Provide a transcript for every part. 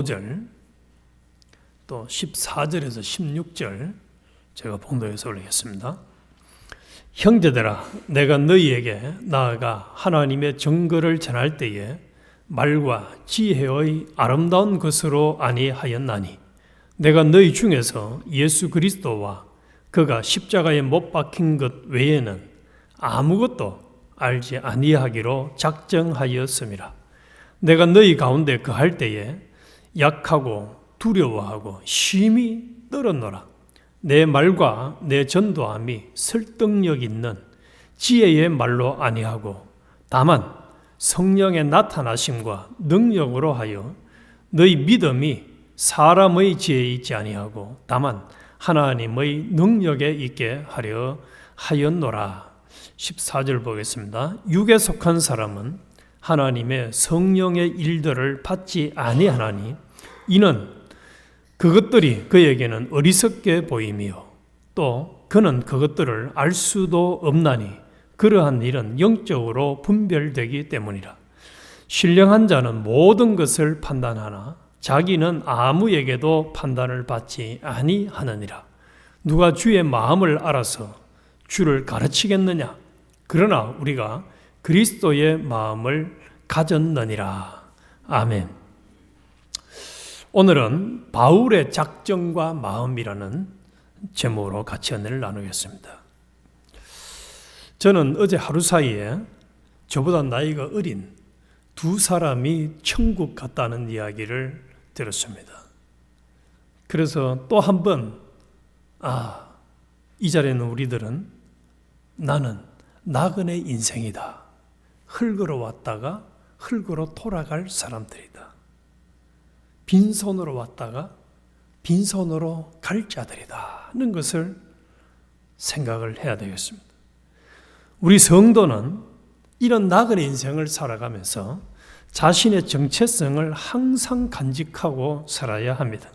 5절 또 14절에서 16절 제가 봉독해서 올리겠습니다. 형제들아, 내가 너희에게 나아가 하나님의 증거를 전할 때에 말과 지혜의 아름다운 것으로 아니하였나니 내가 너희 중에서 예수 그리스도와 그가 십자가에 못 박힌 것 외에는 아무것도 알지 아니하기로 작정하였음이라. 내가 너희 가운데 거할 때에 약하고 두려워하고 심히 떨었노라. 내 말과 내 전도함이 설득력 있는 지혜의 말로 아니하고 다만 성령의 나타나심과 능력으로 하여 너희 믿음이 사람의 지혜에 있지 아니하고 다만 하나님의 능력에 있게 하려 하였노라. 14절 보겠습니다. 육에 속한 사람은 하나님의 성령의 일들을 받지 아니하나니 이는 그것들이 그에게는 어리석게 보이며 또 그는 그것들을 알 수도 없나니 그러한 일은 영적으로 분별되기 때문이라. 신령한 자는 모든 것을 판단하나 자기는 아무에게도 판단을 받지 아니하느니라. 누가 주의 마음을 알아서 주를 가르치겠느냐? 그러나 우리가 그리스도의 마음을 가졌느니라. 아멘. 오늘은 바울의 작정과 마음이라는 제목으로 같이 은혜를 나누겠습니다. 저는 어제 하루 사이에 저보다 나이가 어린 두 사람이 천국 갔다는 이야기를 들었습니다. 그래서 또 한 번, 이 자리에는 우리들은 나는 나그네 인생이다. 흙으로 왔다가 흙으로 돌아갈 사람들이다. 빈손으로 왔다가 빈손으로 갈 자들이다 하는 것을 생각을 해야 되겠습니다. 우리 성도는 이런 나그네 인생을 살아가면서 자신의 정체성을 항상 간직하고 살아야 합니다.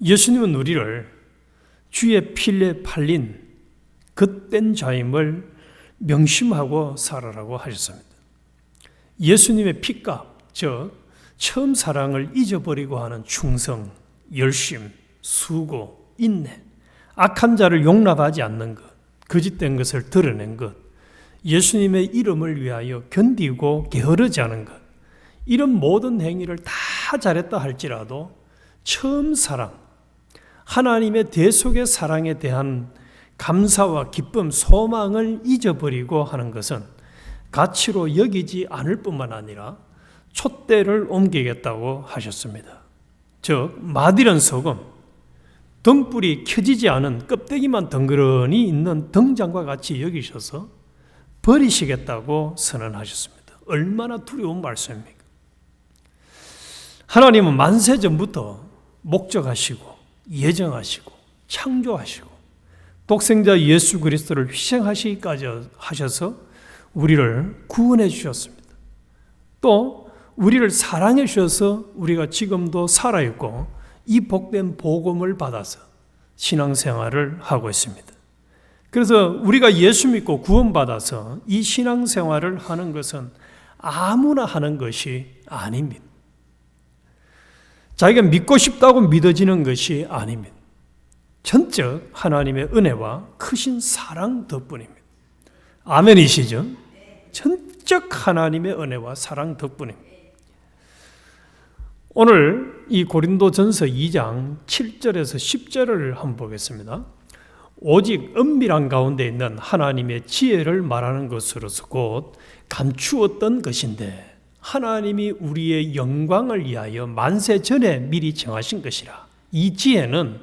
예수님은 우리를 주의 피에 팔린 겉된 자임을 명심하고 살아라고 하셨습니다. 예수님의 피값, 즉 처음 사랑을 잊어버리고 하는 충성, 열심, 수고, 인내, 악한 자를 용납하지 않는 것, 거짓된 것을 드러낸 것, 예수님의 이름을 위하여 견디고 게으르지 않은 것, 이런 모든 행위를 다 잘했다 할지라도 처음 사랑, 하나님의 대속의 사랑에 대한 감사와 기쁨, 소망을 잊어버리고 하는 것은 가치로 여기지 않을 뿐만 아니라 촛대를 옮기겠다고 하셨습니다. 즉 맛이란 소금, 등불이 켜지지 않은 껍데기만 덩그러니 있는 등잔과 같이 여기셔서 버리시겠다고 선언하셨습니다. 얼마나 두려운 말씀입니까? 하나님은 만세전부터 목적하시고 예정하시고 창조하시고 독생자 예수 그리스도를 희생하시기까지 하셔서 우리를 구원해 주셨습니다. 또 우리를 사랑해 주셔서 우리가 지금도 살아있고 이 복된 복음을 받아서 신앙생활을 하고 있습니다. 그래서 우리가 예수 믿고 구원받아서 이 신앙생활을 하는 것은 아무나 하는 것이 아닙니다. 자기가 믿고 싶다고 믿어지는 것이 아닙니다. 전적 하나님의 은혜와 크신 사랑 덕분입니다. 아멘이시죠? 전적 하나님의 은혜와 사랑 덕분입니다. 오늘 이 고린도전서 2장 7절에서 10절을 한번 보겠습니다. 오직 은밀한 가운데 있는 하나님의 지혜를 말하는 것으로서 곧 감추었던 것인데 하나님이 우리의 영광을 위하여 만세 전에 미리 정하신 것이라. 이 지혜는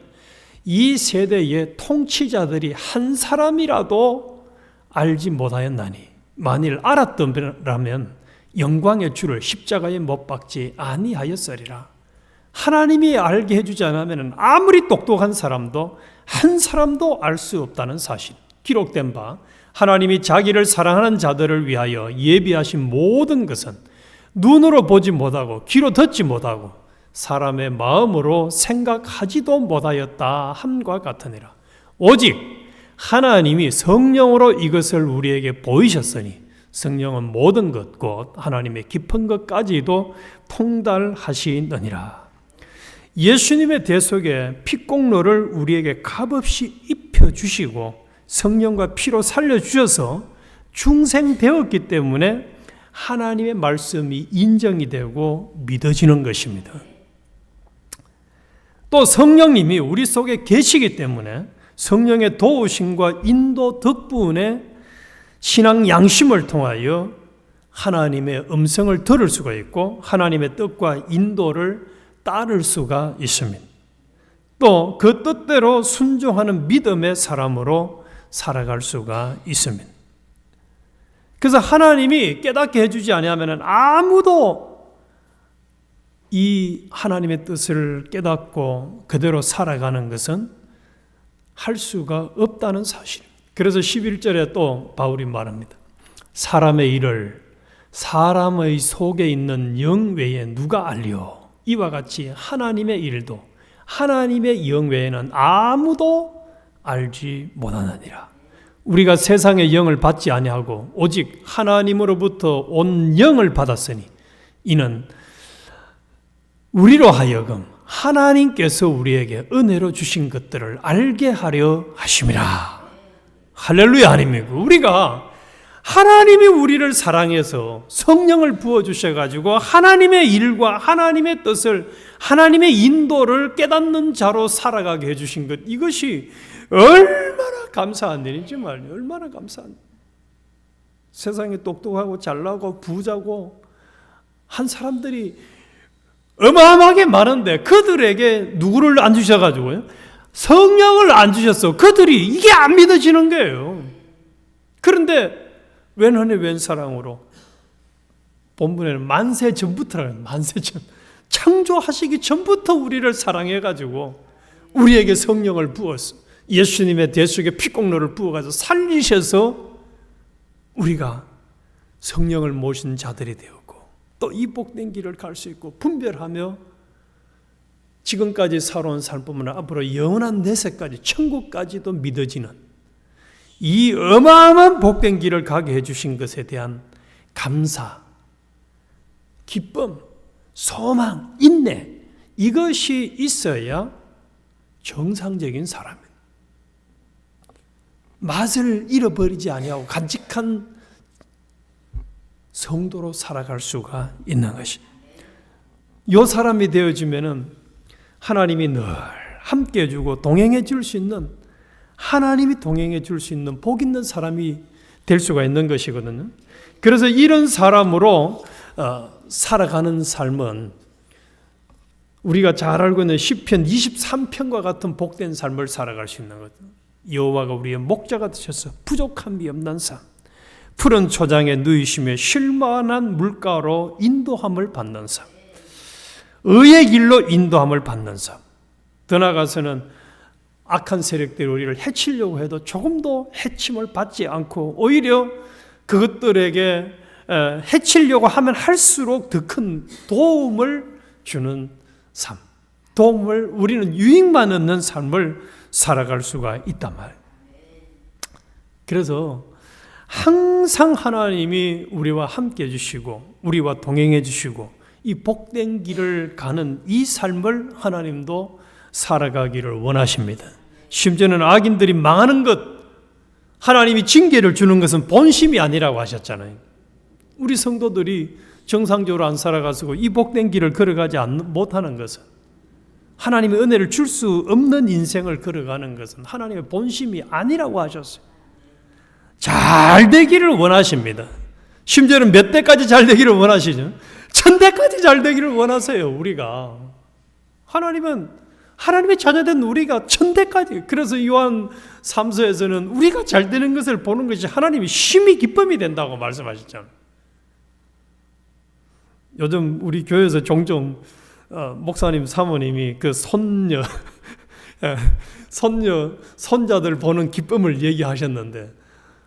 이 세대의 통치자들이 한 사람이라도 알지 못하였나니 만일 알았더라면 영광의 주를 십자가에 못 박지 아니하였으리라. 하나님이 알게 해주지 않으면 아무리 똑똑한 사람도 한 사람도 알 수 없다는 사실. 기록된 바 하나님이 자기를 사랑하는 자들을 위하여 예비하신 모든 것은 눈으로 보지 못하고 귀로 듣지 못하고 사람의 마음으로 생각하지도 못하였다 함과 같으니라. 오직 하나님이 성령으로 이것을 우리에게 보이셨으니 성령은 모든 것 곧 하나님의 깊은 것까지도 통달하시느니라. 예수님의 대속의 피공로를 우리에게 값없이 입혀주시고 성령과 피로 살려주셔서 중생되었기 때문에 하나님의 말씀이 인정이 되고 믿어지는 것입니다. 또 성령님이 우리 속에 계시기 때문에 성령의 도우심과 인도 덕분에 신앙 양심을 통하여 하나님의 음성을 들을 수가 있고 하나님의 뜻과 인도를 따를 수가 있습니다. 또 그 뜻대로 순종하는 믿음의 사람으로 살아갈 수가 있습니다. 그래서 하나님이 깨닫게 해주지 아니하면 아무도 이 하나님의 뜻을 깨닫고 그대로 살아가는 것은 할 수가 없다는 사실입니다. 그래서 11절에 또 바울이 말합니다. 사람의 일을 사람의 속에 있는 영 외에 누가 알리오? 이와 같이 하나님의 일도 하나님의 영 외에는 아무도 알지 못하느니라. 우리가 세상의 영을 받지 아니하고 오직 하나님으로부터 온 영을 받았으니 이는 우리로 하여금 하나님께서 우리에게 은혜로 주신 것들을 알게 하려 하심이라. 할렐루야 아닙니까? 우리가 하나님이 우리를 사랑해서 성령을 부어주셔가지고 하나님의 일과 하나님의 뜻을 하나님의 인도를 깨닫는 자로 살아가게 해주신 것, 이것이 얼마나 감사한 일인지 말이에요. 얼마나 감사한 일. 세상에 똑똑하고 잘나고 부자고 한 사람들이 어마어마하게 많은데 그들에게 누구를 안 주셔가지고요? 성령을 안 주셨어. 그들이 이게 안 믿어지는 거예요. 그런데 웬은혜 웬사랑으로 본문에는 만세 전부터라는 만세 전 창조하시기 전부터 우리를 사랑해가지고 우리에게 성령을 부었어. 예수님의 대속의 피공로를 부어가지고 살리셔서 우리가 성령을 모신 자들이 되었고 또 이 복된 길을 갈 수 있고 분별하며 지금까지 살아온 삶뿐만 아니라 앞으로 영원한 내세까지 천국까지도 믿어지는 이 어마어마한 복된 길을 가게 해주신 것에 대한 감사, 기쁨, 소망, 인내, 이것이 있어야 정상적인 사람입니다. 맛을 잃어버리지 아니하고 간직한 성도로 살아갈 수가 있는 것입니다. 이 사람이 되어지면은 하나님이 늘 함께 해주고 동행해 줄 수 있는, 하나님이 동행해 줄 수 있는 복 있는 사람이 될 수가 있는 것이거든요. 그래서 이런 사람으로 살아가는 삶은 우리가 잘 알고 있는 시편 23편과 같은 복된 삶을 살아갈 수 있는 거죠. 여호와가 우리의 목자가 되셔서 부족함이 없는 삶, 푸른 초장에 누이시며 쉴만한 물가로 인도함을 받는 삶, 의의 길로 인도함을 받는 삶, 더 나아가서는 악한 세력들이 우리를 해치려고 해도 조금도 해침을 받지 않고 오히려 그것들에게 해치려고 하면 할수록 더 큰 도움을 주는 삶, 도움을 우리는 유익만 얻는 삶을 살아갈 수가 있단 말이에요. 그래서 항상 하나님이 우리와 함께 해주시고 우리와 동행해 주시고 이 복된 길을 가는 이 삶을 하나님도 살아가기를 원하십니다. 심지어는 악인들이 망하는 것, 하나님이 징계를 주는 것은 본심이 아니라고 하셨잖아요. 우리 성도들이 정상적으로 안 살아가서 이 복된 길을 걸어가지 못하는 것은, 하나님의 은혜를 줄 수 없는 인생을 걸어가는 것은 하나님의 본심이 아니라고 하셨어요. 잘 되기를 원하십니다. 심지어는 몇 대까지 잘 되기를 원하시죠? 1000대까지 잘 되기를 원하세요. 우리가 하나님의 자녀된 우리가 1000대까지, 그래서 요한 3서에서는 우리가 잘 되는 것을 보는 것이 하나님이 심히 기쁨이 된다고 말씀하셨잖아요. 요즘 우리 교회에서 종종 목사님 사모님이 그 손자들 보는 기쁨을 얘기하셨는데,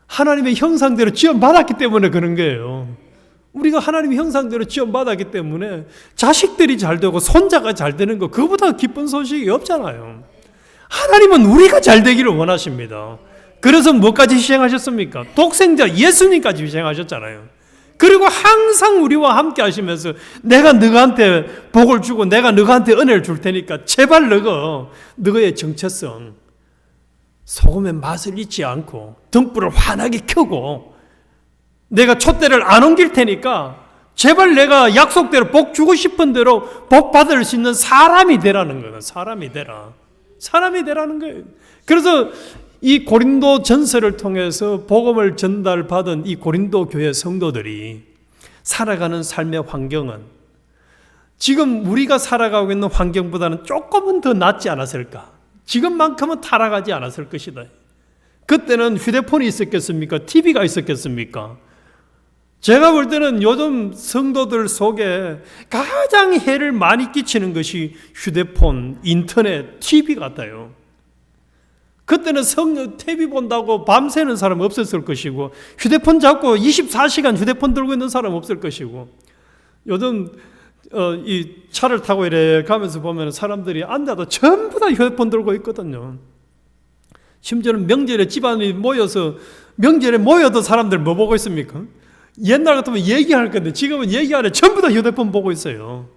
하나님의 형상대로 지원받았기 때문에 그런 거예요. 우리가 하나님의 형상대로 지원받았기 때문에 자식들이 잘 되고 손자가 잘 되는 거, 그거보다 기쁜 소식이 없잖아요. 하나님은 우리가 잘 되기를 원하십니다. 그래서 뭐까지 희생하셨습니까? 독생자 예수님까지 희생하셨잖아요. 그리고 항상 우리와 함께 하시면서 내가 너한테 복을 주고 내가 너한테 은혜를 줄 테니까 제발 너의 정체성, 소금의 맛을 잊지 않고 등불을 환하게 켜고 내가 촛대를 안 옮길 테니까 제발 내가 약속대로 복 주고 싶은 대로 복 받을 수 있는 사람이 되라는 거예요. 사람이 되라는 거예요. 그래서 이 고린도 전서를 통해서 복음을 전달받은 이 고린도 교회 성도들이 살아가는 삶의 환경은 지금 우리가 살아가고 있는 환경보다는 조금은 더 낫지 않았을까? 지금만큼은 타락하지 않았을 것이다. 그때는 휴대폰이 있었겠습니까? TV가 있었겠습니까? 제가 볼 때는 요즘 성도들 속에 가장 해를 많이 끼치는 것이 휴대폰, 인터넷, TV 같아요. 그때는 TV 본다고 밤새는 사람 없었을 것이고 휴대폰 잡고 24시간 휴대폰 들고 있는 사람 없을 것이고 요즘 이 차를 타고 이래 가면서 보면 사람들이 앉아도 전부 다 휴대폰 들고 있거든요. 심지어는 명절에 집안이 모여서 명절에 모여도 사람들 뭐 보고 있습니까? 옛날 같으면 얘기할 건데 지금은 얘기 안 해. 전부 다 휴대폰 보고 있어요.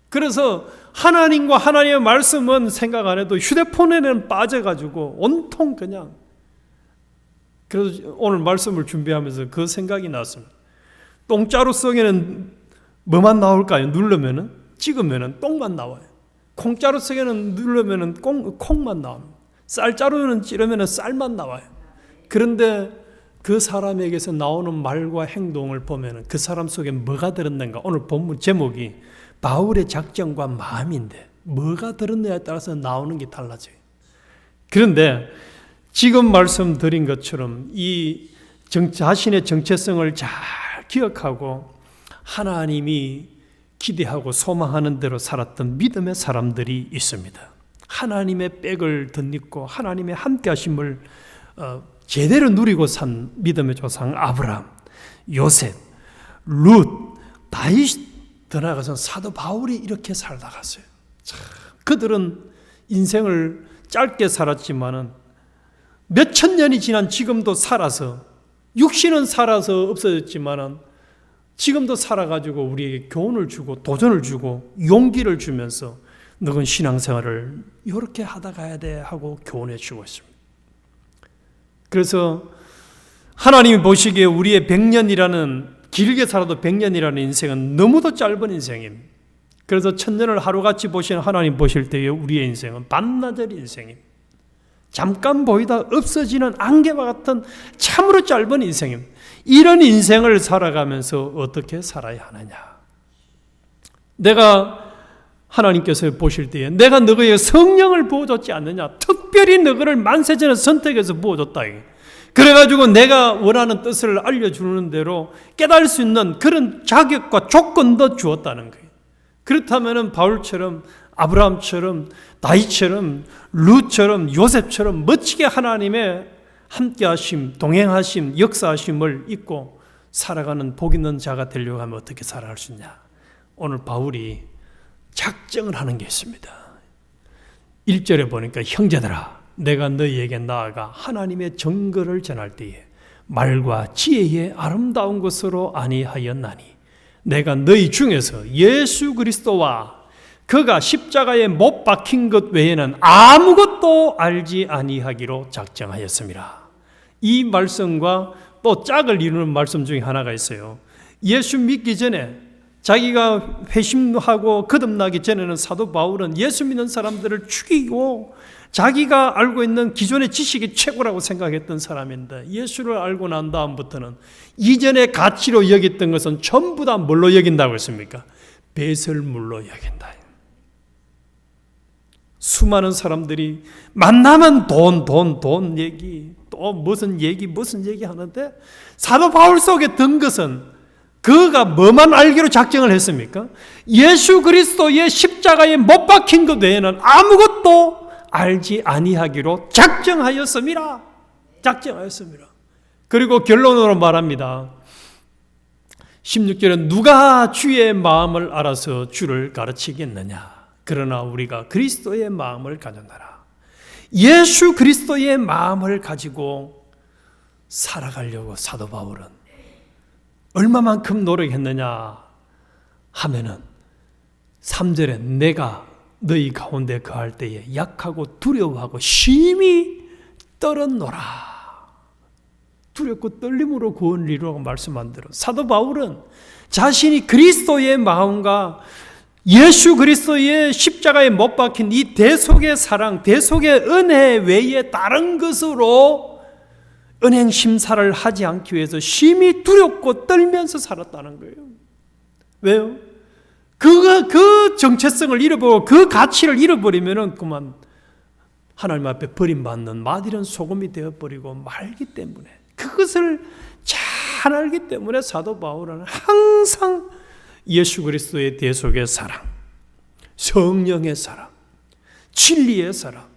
그래서 하나님과 하나님의 말씀은 생각 안 해도 휴대폰에는 빠져가지고 온통 그냥. 그래서 오늘 말씀을 준비하면서 그 생각이 났습니다. 똥자루 속에는 뭐만 나올까요? 누르면은, 찍으면은 똥만 나와요. 콩자루 속에는 누르면은 콩만 나옵니다. 쌀자루는 찌르면은 쌀만 나와요. 그런데 그 사람에게서 나오는 말과 행동을 보면은 그 사람 속에 뭐가 들었는가? 오늘 본문 제목이 바울의 작정과 마음인데 뭐가 들었느냐에 따라서 나오는 게 달라져요. 그런데 지금 말씀드린 것처럼 이 자신의 정체성을 잘 기억하고 하나님이 기대하고 소망하는 대로 살았던 믿음의 사람들이 있습니다. 하나님의 백을 덧입고 하나님의 함께하심을 제대로 누리고 산 믿음의 조상 아브라함, 요셉, 룻, 다윗 더 나아가서 사도 바울이 이렇게 살다 갔어요. 그들은 인생을 짧게 살았지만은 몇천 년이 지난 지금도 살아서 육신은 살아서 없어졌지만은 지금도 살아가지고 우리에게 교훈을 주고 도전을 주고 용기를 주면서 너는 신앙생활을 이렇게 하다 가야 돼 하고 교훈해 주고 있습니다. 그래서 하나님이 보시기에 우리의 100년이라는 길게 살아도 100년이라는 인생은 너무도 짧은 인생입니다. 그래서 천년을 하루같이 보시는 하나님 보실 때에 우리의 인생은 반나절 인생입니다. 잠깐 보이다 없어지는 안개와 같은 참으로 짧은 인생입니다. 이런 인생을 살아가면서 어떻게 살아야 하느냐? 내가 하나님께서 보실 때에 내가 너희의 성령을 부어줬지 않느냐? 특별히 너희를 만세전에 선택해서 부어줬다. 그래가지고 내가 원하는 뜻을 알려주는 대로 깨달을 수 있는 그런 자격과 조건도 주었다는 거예요. 그렇다면 바울처럼 아브라함처럼 다윗처럼 룻처럼 요셉처럼 멋지게 하나님의 함께하심, 동행하심, 역사하심을 잊고 살아가는 복 있는 자가 되려고 하면 어떻게 살아갈 수 있냐? 오늘 바울이 작정을 하는 게 있습니다. 1절에 보니까 형제들아 내가 너희에게 나아가 하나님의 정거를 전할 때에 말과 지혜의 아름다운 것으로 아니하였나니 내가 너희 중에서 예수 그리스도와 그가 십자가에 못 박힌 것 외에는 아무것도 알지 아니하기로 작정하였습니다. 이 말씀과 또 짝을 이루는 말씀 중에 하나가 있어요. 예수 믿기 전에 자기가 회심하고 거듭나기 전에는 사도 바울은 예수 믿는 사람들을 죽이고 자기가 알고 있는 기존의 지식이 최고라고 생각했던 사람인데 예수를 알고 난 다음부터는 이전의 가치로 여겼던 것은 전부 다 뭘로 여긴다고 했습니까? 배설물로 여긴다. 수많은 사람들이 만나면 돈 얘기 또 무슨 얘기 하는데 사도 바울 속에 든 것은 그가 뭐만 알기로 작정을 했습니까? 예수 그리스도의 십자가에 못 박힌 것 외에는 아무것도 알지 아니하기로 작정하였습니다. 그리고 결론으로 말합니다. 16절에 누가 주의 마음을 알아서 주를 가르치겠느냐? 그러나 우리가 그리스도의 마음을 가졌노라. 예수 그리스도의 마음을 가지고 살아가려고 사도 바울은 얼마만큼 노력했느냐 하면은 3절에 내가 너희 가운데 거할 때에 약하고 두려워하고 심히 떨었노라. 두렵고 떨림으로 구원을 이루라고 말씀한 대로 사도 바울은 자신이 그리스도의 마음과 예수 그리스도의 십자가에 못 박힌 이 대속의 사랑, 대속의 은혜 외에 다른 것으로 은행 심사를 하지 않기 위해서 심히 두렵고 떨면서 살았다는 거예요. 왜요? 그 정체성을 잃어버리고 그 가치를 잃어버리면은 그만 하나님 앞에 버림받는 맛이런 소금이 되어버리고 말기 때문에, 그것을 잘 알기 때문에 사도 바울은 항상 예수 그리스도의 대속의 사랑, 성령의 사랑, 진리의 사랑,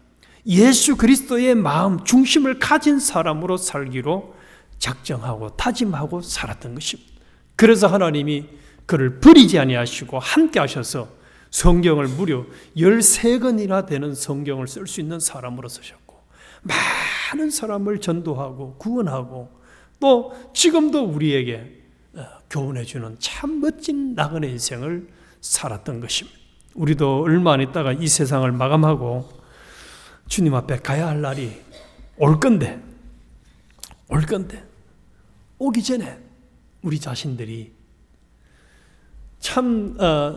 예수 그리스도의 마음 중심을 가진 사람으로 살기로 작정하고 다짐하고 살았던 것입니다. 그래서 하나님이 그를 버리지 아니하시고 함께 하셔서 성경을 무려 13권이나 되는 성경을 쓸 수 있는 사람으로 쓰셨고, 많은 사람을 전도하고 구원하고 또 지금도 우리에게 교훈해 주는 참 멋진 나그네 인생을 살았던 것입니다. 우리도 얼마 안 있다가 이 세상을 마감하고 주님 앞에 가야 할 날이 올 건데 오기 전에 우리 자신들이 참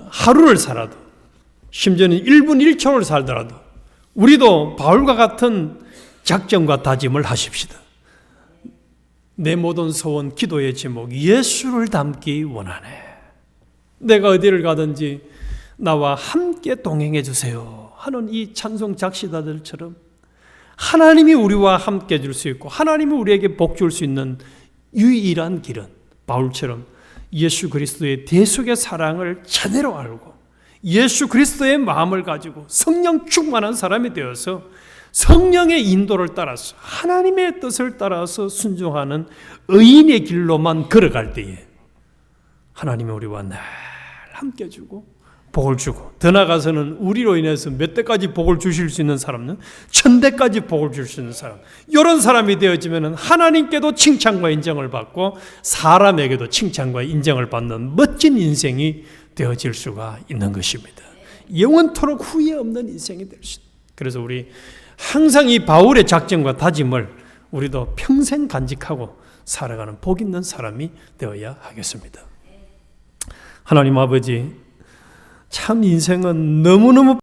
하루를 살아도, 심지어는 1분 1초를 살더라도 우리도 바울과 같은 작정과 다짐을 하십시다. 내 모든 소원, 기도의 제목, 예수를 닮기 원하네. 내가 어디를 가든지 나와 함께 동행해 주세요 하는 이 찬송 작시다들처럼 하나님이 우리와 함께 해줄 수 있고 하나님이 우리에게 복 줄 수 있는 유일한 길은 바울처럼 예수 그리스도의 대속의 사랑을 제대로 알고 예수 그리스도의 마음을 가지고 성령 충만한 사람이 되어서 성령의 인도를 따라서 하나님의 뜻을 따라서 순종하는 의인의 길로만 걸어갈 때에 하나님이 우리와 늘 함께 해주고 복을 주고, 더 나아가서는 우리로 인해서 몇 대까지 복을 주실 수 있는 사람은 1000대까지 복을 줄 수 있는 사람, 이런 사람이 되어지면 하나님께도 칭찬과 인정을 받고 사람에게도 칭찬과 인정을 받는 멋진 인생이 되어질 수가 있는 것입니다. 영원토록 후회 없는 인생이 될 수 있습니다. 그래서 우리 항상 이 바울의 작정과 다짐을 우리도 평생 간직하고 살아가는 복 있는 사람이 되어야 하겠습니다. 하나님 아버지, 참 인생은 너무너무